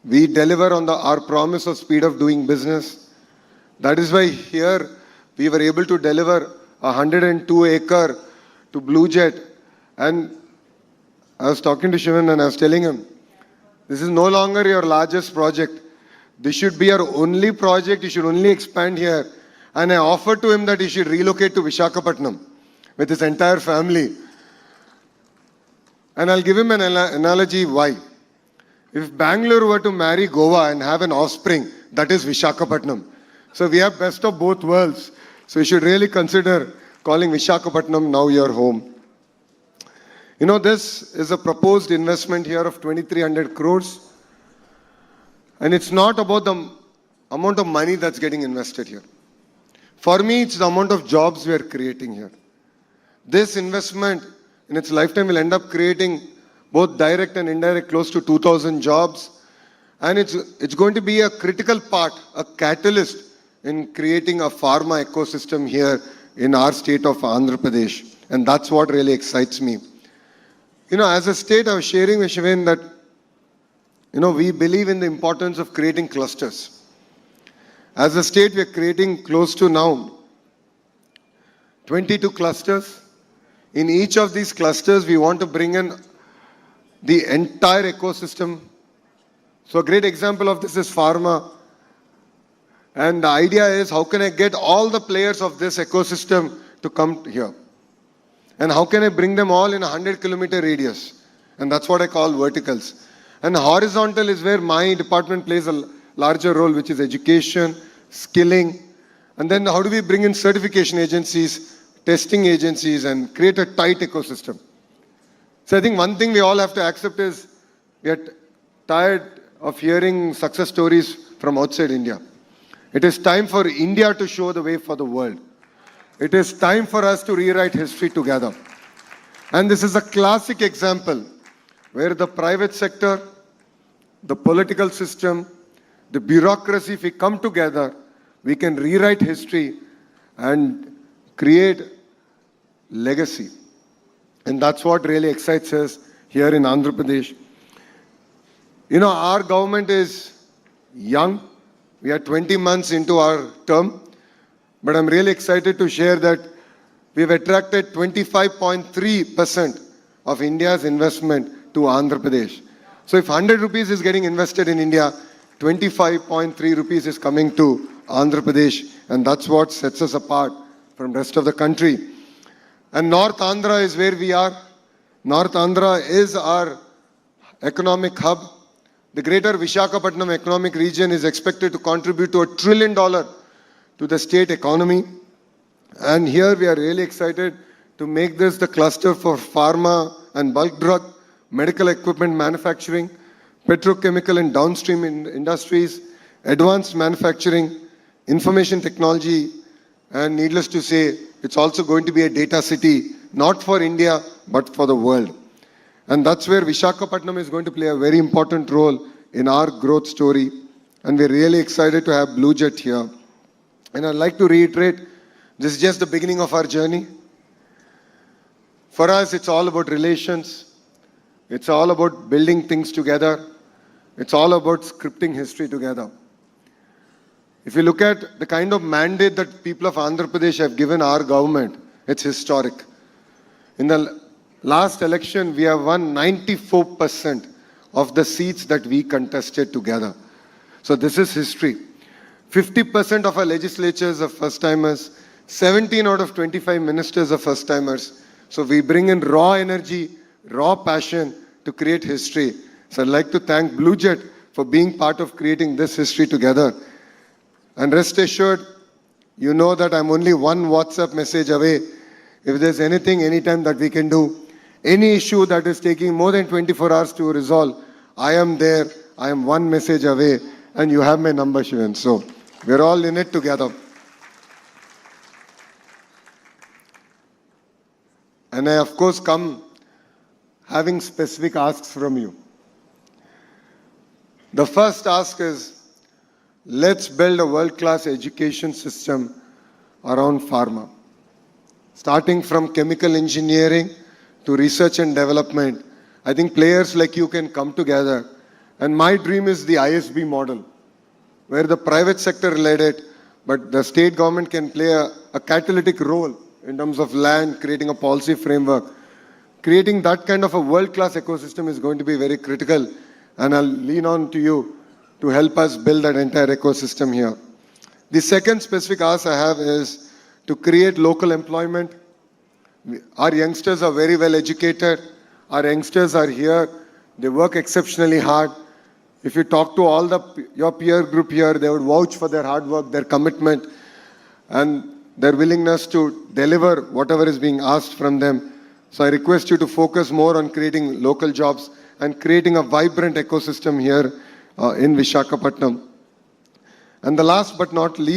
We deliver on our promise of speed of doing business. That is why here we were able to deliver 102-acre to Blue Jet. And I was talking to Shivan and I was telling him, this is no longer your largest project. This should be your only project. You should only expand here. And I offered to him that he should relocate to Visakhapatnam with his entire family. And I'll give him an analogy why. If Bangalore were to marry Goa and have an offspring, that is Visakhapatnam. So we have best of both worlds. So you should really consider calling Visakhapatnam now your home. You know, this is a proposed investment here of 2,300 crores. And it's not about the amount of money that's getting invested here. For me, it's the amount of jobs we are creating here. This investment in its lifetime will end up creating both direct and indirect close to 2,000 jobs. And it's going to be a critical part, a catalyst in creating a pharma ecosystem here in our state of Andhra Pradesh. And that's what really excites me. You know, as a state, I was sharing with Shivan that, you know, we believe in the importance of creating clusters. As a state, we are creating close to now 22 clusters. In each of these clusters, we want to bring in the entire ecosystem. So a great example of this is pharma. And the idea is, how can I get all the players of this ecosystem to come here? And how can I bring them all in a 100-kilometer radius? And that's what I call verticals. And horizontal is where my department plays a larger role, which is education, skilling. And then how do we bring in certification agencies, testing agencies, and create a tight ecosystem? So I think one thing we all have to accept is we are tired of hearing success stories from outside India. It is time for India to show the way for the world. It is time for us to rewrite history together. And this is a classic example where the private sector, the political system, the bureaucracy, if we come together, we can rewrite history and create legacy. And that's what really excites us here in Andhra Pradesh. You know, our government is young. We are 20 months into our term. But I'm really excited to share that we've attracted 25.3% of India's investment to Andhra Pradesh. So if 100 rupees is getting invested in India, 25.3 rupees is coming to Andhra Pradesh. And that's what sets us apart from the rest of the country. And North Andhra is where we are. North Andhra is our economic hub. The greater Visakhapatnam economic region is expected to contribute to $1 trillion to the state economy. And here we are really excited to make this the cluster for pharma and bulk drug, medical equipment manufacturing, petrochemical and downstream industries, advanced manufacturing, information technology, and needless to say, it's also going to be a data city, not for India, but for the world. And that's where Visakhapatnam is going to play a very important role in our growth story. And we're really excited to have Blue Jet here. And I'd like to reiterate, this is just the beginning of our journey. For us, it's all about relations. It's all about building things together. It's all about scripting history together. If you look at the kind of mandate that people of Andhra Pradesh have given our government, it's historic. In the last election, we have won 94% of the seats that we contested together. So this is history. 50% of our legislatures are first-timers. 17 out of 25 ministers are first-timers. So we bring in raw energy, raw passion to create history. So I'd like to thank Blue Jet for being part of creating this history together. And rest assured, you know that I'm only one WhatsApp message away. If there's anything, anytime that we can do, any issue that is taking more than 24 hours to resolve, I am there. I am one message away. And you have my number, Shivan. So we're all in it together. And I, of course, come having specific asks from you. The first ask is, let's build a world-class education system around pharma. Starting from chemical engineering to research and development, I think players like you can come together And my dream is the ISB model, where the private sector led it, but the state government can play a catalytic role in terms of land, creating a policy framework. Creating that kind of a world-class ecosystem is going to be very critical, and I'll lean on to you to help us build that entire ecosystem here. The second specific ask I have is to create local employment. Our youngsters are very well educated. Our youngsters are here. They work exceptionally hard. If you talk to all your peer group here, they would vouch for their hard work, their commitment, and their willingness to deliver whatever is being asked from them. So I request you to focus more on creating local jobs and creating a vibrant ecosystem here in Visakhapatnam. And the last but not least,